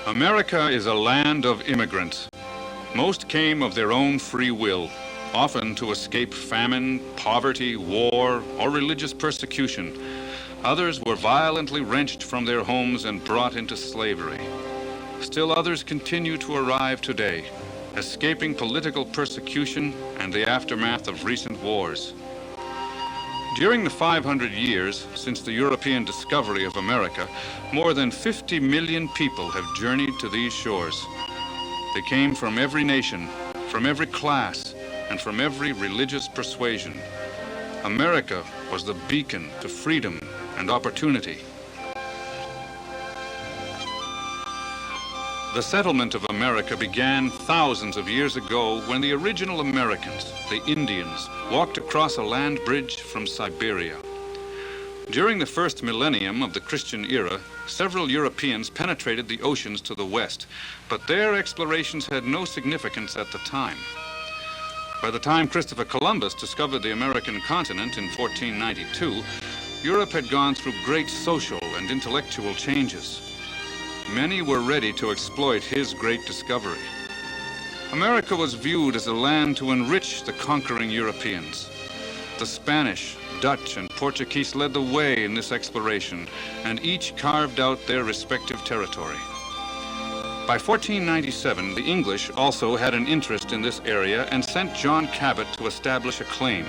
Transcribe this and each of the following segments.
America is a land of immigrants. Most came of their own free will, often to escape famine, poverty, war, or religious persecution. Others were violently wrenched from their homes and brought into slavery. Still others continue to arrive today, escaping political persecution and the aftermath of recent wars. During the 500 years since the European discovery of America, more than 50 million people have journeyed to these shores. They came from every nation, from every class, and from every religious persuasion. America was the beacon to freedom and opportunity. The settlement of America began thousands of years ago when the original Americans, the Indians, walked across a land bridge from Siberia. During the first millennium of the Christian era, several Europeans penetrated the oceans to the west, but their explorations had no significance at the time. By the time Christopher Columbus discovered the American continent in 1492, Europe had gone through great social and intellectual changes. Many were ready to exploit his great discovery. America was viewed as a land to enrich the conquering Europeans. The Spanish, Dutch, and Portuguese led the way in this exploration, and each carved out their respective territory. By 1497, the English also had an interest in this area and sent John Cabot to establish a claim.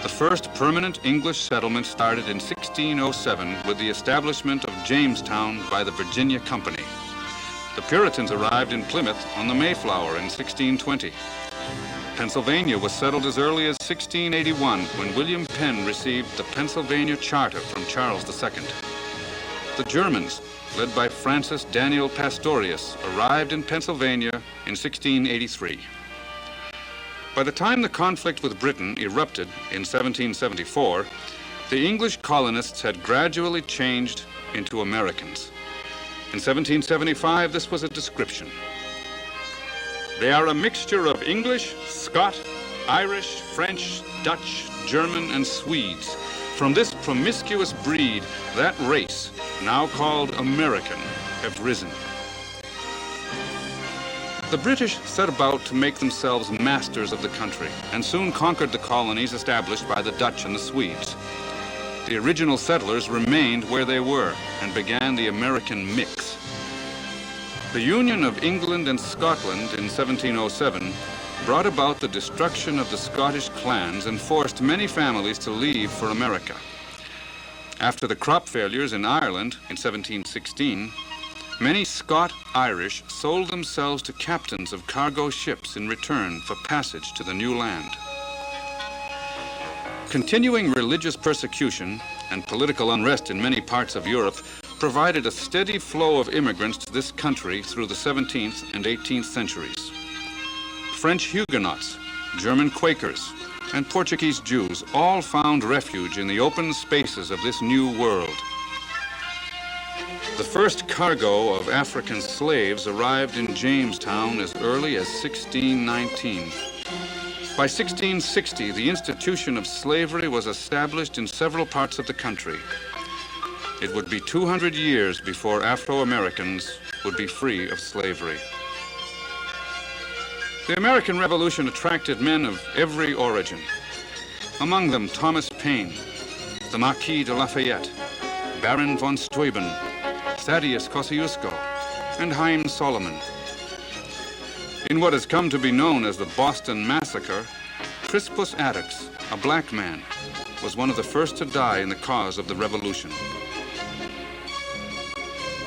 The first permanent English settlement started in 1607 with the establishment of Jamestown by the Virginia Company. The Puritans arrived in Plymouth on the Mayflower in 1620. Pennsylvania was settled as early as 1681 when William Penn received the Pennsylvania Charter from Charles II. The Germans, led by Francis Daniel Pastorius, arrived in Pennsylvania in 1683. By the time the conflict with Britain erupted in 1774, the English colonists had gradually changed into Americans. In 1775, this was a description. They are a mixture of English, Scot, Irish, French, Dutch, German, and Swedes. From this promiscuous breed, that race, now called American, have risen. The British set about to make themselves masters of the country and soon conquered the colonies established by the Dutch and the Swedes. The original settlers remained where they were and began the American mix. The Union of England and Scotland in 1707 brought about the destruction of the Scottish clans and forced many families to leave for America. After the crop failures in Ireland in 1716, many Scot-Irish sold themselves to captains of cargo ships in return for passage to the new land. Continuing religious persecution and political unrest in many parts of Europe provided a steady flow of immigrants to this country through the 17th and 18th centuries. French Huguenots, German Quakers, and Portuguese Jews all found refuge in the open spaces of this new world. The first cargo of African slaves arrived in Jamestown as early as 1619. By 1660, the institution of slavery was established in several parts of the country. It would be 200 years before Afro-Americans would be free of slavery. The American Revolution attracted men of every origin. Among them, Thomas Paine, the Marquis de Lafayette, Baron von Steuben, Thaddeus Kosciuszko, and Haym Solomon. In what has come to be known as the Boston Massacre, Crispus Attucks, a black man, was one of the first to die in the cause of the Revolution.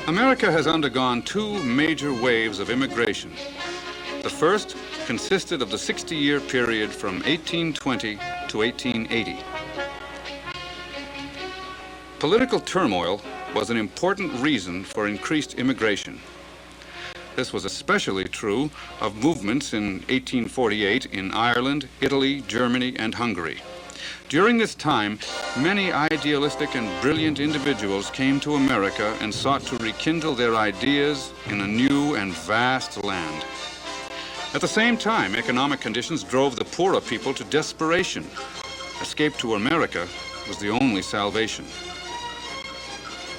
America has undergone two major waves of immigration. The first consisted of the 60-year period from 1820 to 1880. Political turmoil was an important reason for increased immigration. This was especially true of movements in 1848 in Ireland, Italy, Germany, and Hungary. During this time, many idealistic and brilliant individuals came to America and sought to rekindle their ideas in a new and vast land. At the same time, economic conditions drove the poorer people to desperation. Escape to America was the only salvation.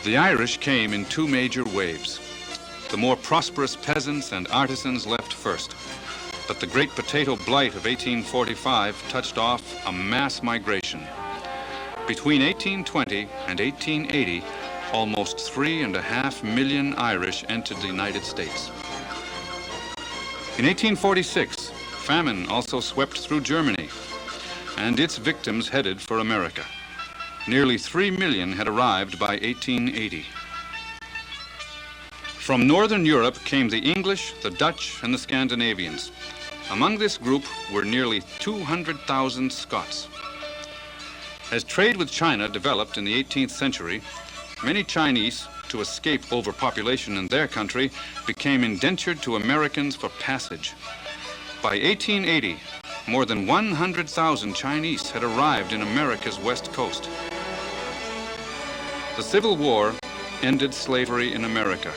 The Irish came in two major waves. the more prosperous peasants and artisans left first. But the great potato blight of 1845 touched off a mass migration. Between 1820 and 1880, almost 3.5 million Irish entered the United States. In 1846, famine also swept through Germany, and its victims headed for America. Nearly 3 million had arrived by 1880. From Northern Europe came the English, the Dutch, and the Scandinavians. Among this group were nearly 200,000 Scots. As trade with China developed in the 18th century, many Chinese, to escape overpopulation in their country, became indentured to Americans for passage. By 1880, more than 100,000 Chinese had arrived in America's west coast. The Civil War ended slavery in America,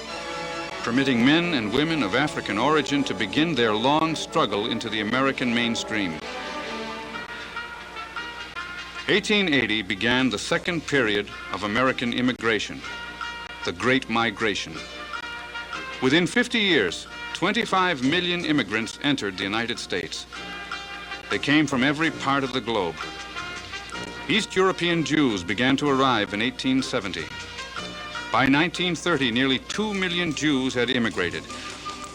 permitting men and women of African origin to begin their long struggle into the American mainstream. 1880 began the second period of American immigration, the Great Migration. Within 50 years, 25 million immigrants entered the United States. They came from every part of the globe. East European Jews began to arrive in 1870. By 1930, nearly 2 million Jews had immigrated.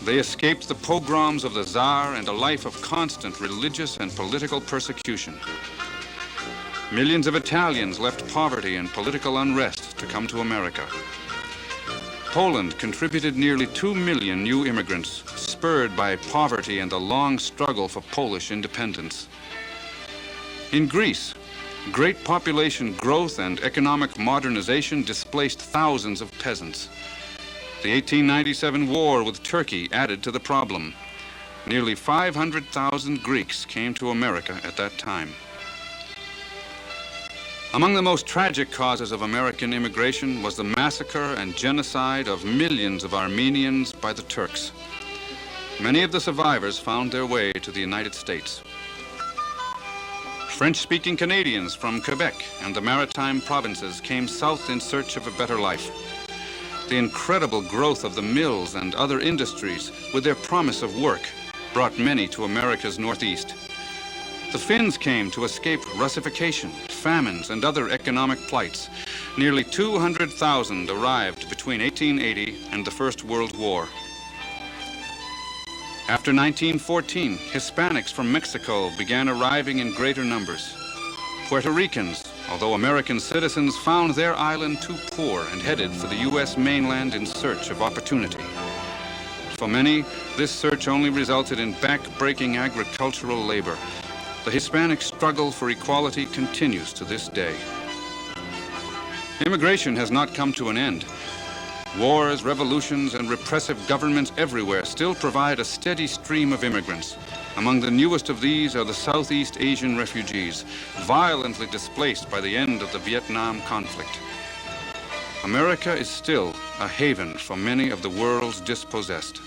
They escaped the pogroms of the Tsar and a life of constant religious and political persecution. Millions of Italians left poverty and political unrest to come to America. Poland contributed nearly 2 million new immigrants, spurred by poverty and the long struggle for Polish independence. In Greece, great population growth and economic modernization displaced thousands of peasants. The 1897 war with Turkey added to the problem. Nearly 500,000 Greeks came to America at that time. Among the most tragic causes of American immigration was the massacre and genocide of millions of Armenians by the Turks. Many of the survivors found their way to the United States. French-speaking Canadians from Quebec and the maritime provinces came south in search of a better life. The incredible growth of the mills and other industries, with their promise of work, brought many to America's northeast. The Finns came to escape Russification, famines, and other economic plights. Nearly 200,000 arrived between 1880 and the First World War. After 1914, Hispanics from Mexico began arriving in greater numbers. Puerto Ricans, although American citizens, found their island too poor and headed for the U.S. mainland in search of opportunity. For many, this search only resulted in back-breaking agricultural labor. The Hispanic struggle for equality continues to this day. Immigration has not come to an end. Wars, revolutions, and repressive governments everywhere still provide a steady stream of immigrants. Among the newest of these are the Southeast Asian refugees, violently displaced by the end of the Vietnam conflict. America is still a haven for many of the world's dispossessed.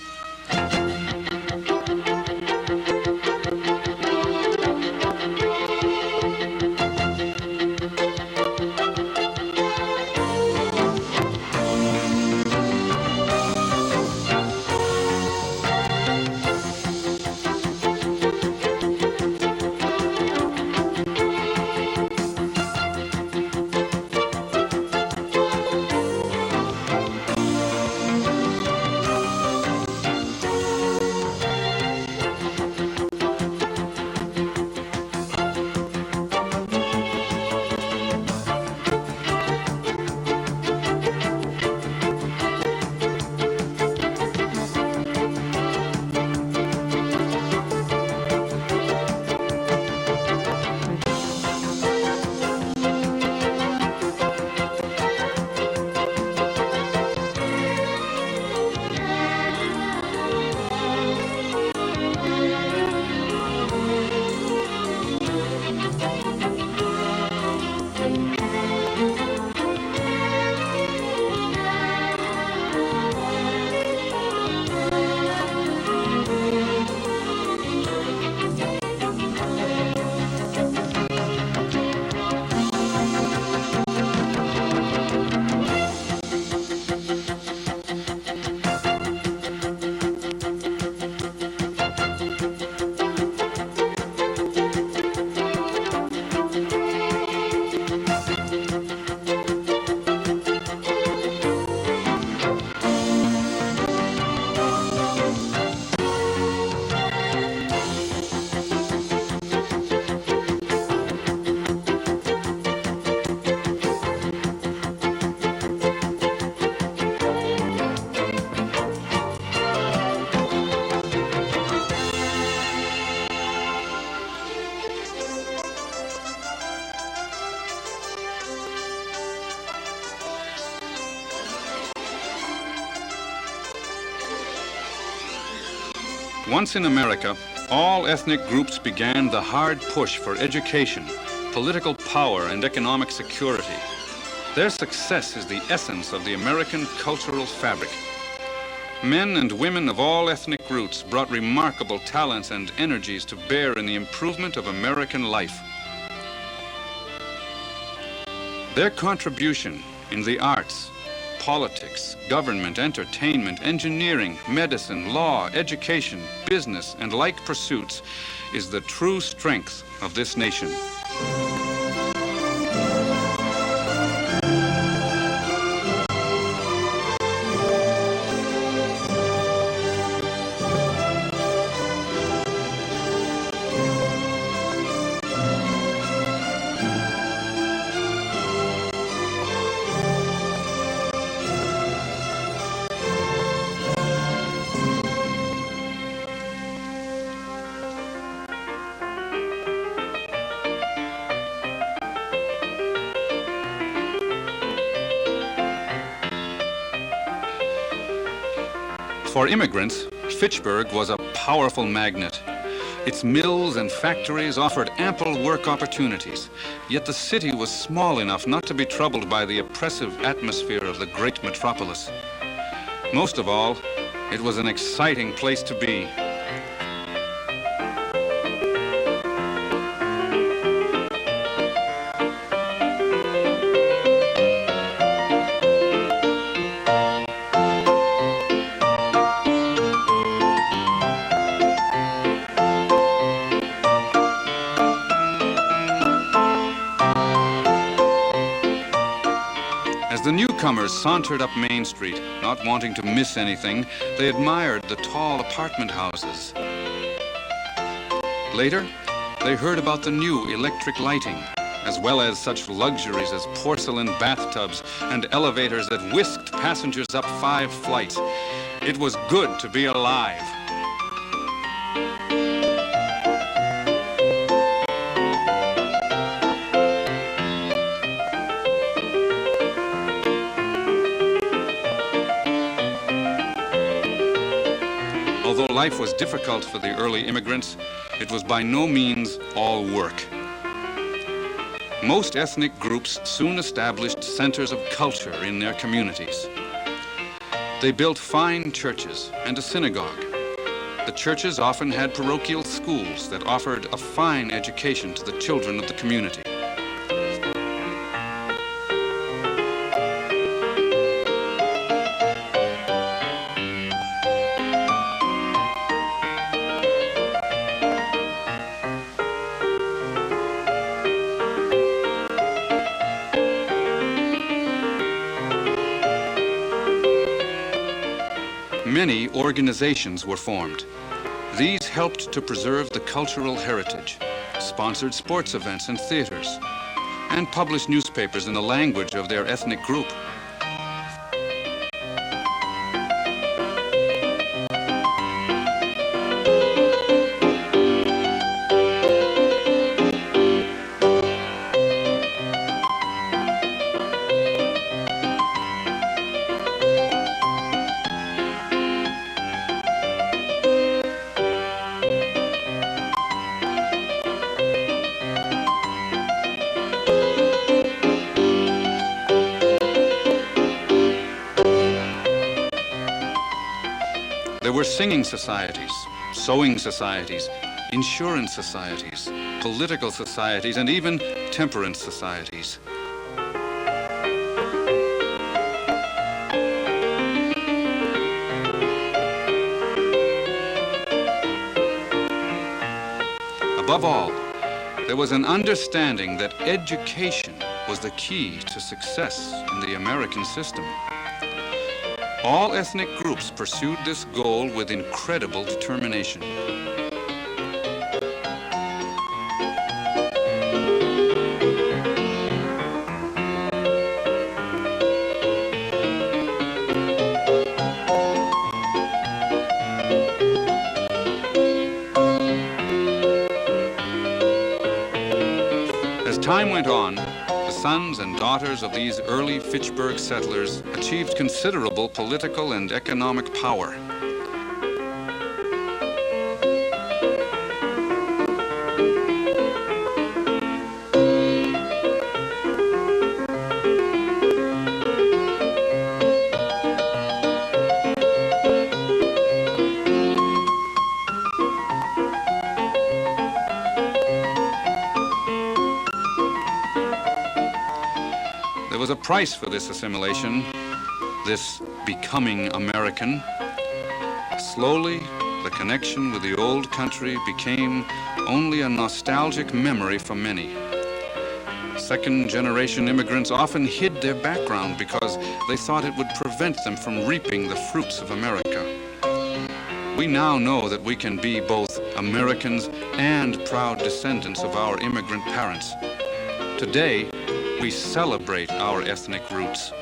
Once in America, all ethnic groups began the hard push for education, political power, and economic security. Their success is the essence of the American cultural fabric. Men and women of all ethnic roots brought remarkable talents and energies to bear in the improvement of American life. Their contribution in the arts, politics, government, entertainment, engineering, medicine, law, education, business, and like pursuits is the true strength of this nation. For immigrants, Fitchburg was a powerful magnet. Its mills and factories offered ample work opportunities, yet the city was small enough not to be troubled by the oppressive atmosphere of the great metropolis. Most of all, it was an exciting place to be. As the newcomers sauntered up Main Street, not wanting to miss anything, they admired the tall apartment houses. Later, they heard about the new electric lighting, as well as such luxuries as porcelain bathtubs and elevators that whisked passengers up 5 flights. It was good to be alive. Although life was difficult for the early immigrants, it was by no means all work. Most ethnic groups soon established centers of culture in their communities. They built fine churches and a synagogue. The churches often had parochial schools that offered a fine education to the children of the community. Many organizations were formed. These helped to preserve the cultural heritage, sponsored sports events and theaters, and published newspapers in the language of their ethnic group. There were singing societies, sewing societies, insurance societies, political societies, and even temperance societies. Above all, there was an understanding that education was the key to success in the American system. All ethnic groups pursued this goal with incredible determination. As time went on, the sons and daughters of these early Fitchburg settlers achieved considerable political and economic power. price for this assimilation, this becoming American, slowly the connection with the old country became only a nostalgic memory for many. Second-generation immigrants often hid their background because they thought it would prevent them from reaping the fruits of America. We now know that we can be both Americans and proud descendants of our immigrant parents. Today, we celebrate our ethnic roots.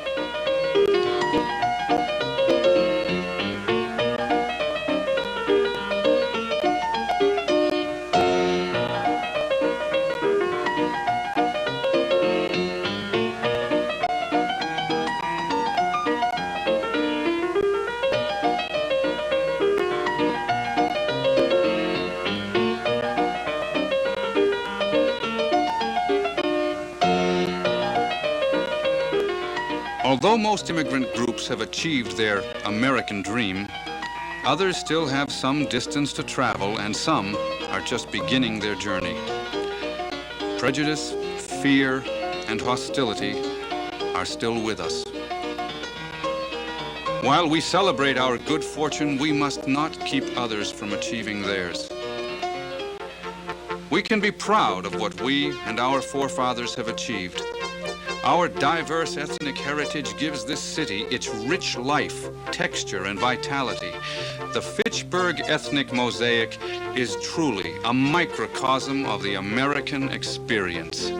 Although most immigrant groups have achieved their American dream, others still have some distance to travel, and some are just beginning their journey. Prejudice, fear, and hostility are still with us. While we celebrate our good fortune, we must not keep others from achieving theirs. We can be proud of what we and our forefathers have achieved. Our diverse ethnic heritage gives this city its rich life, texture, and vitality. The Fitchburg Ethnic Mosaic is truly a microcosm of the American experience.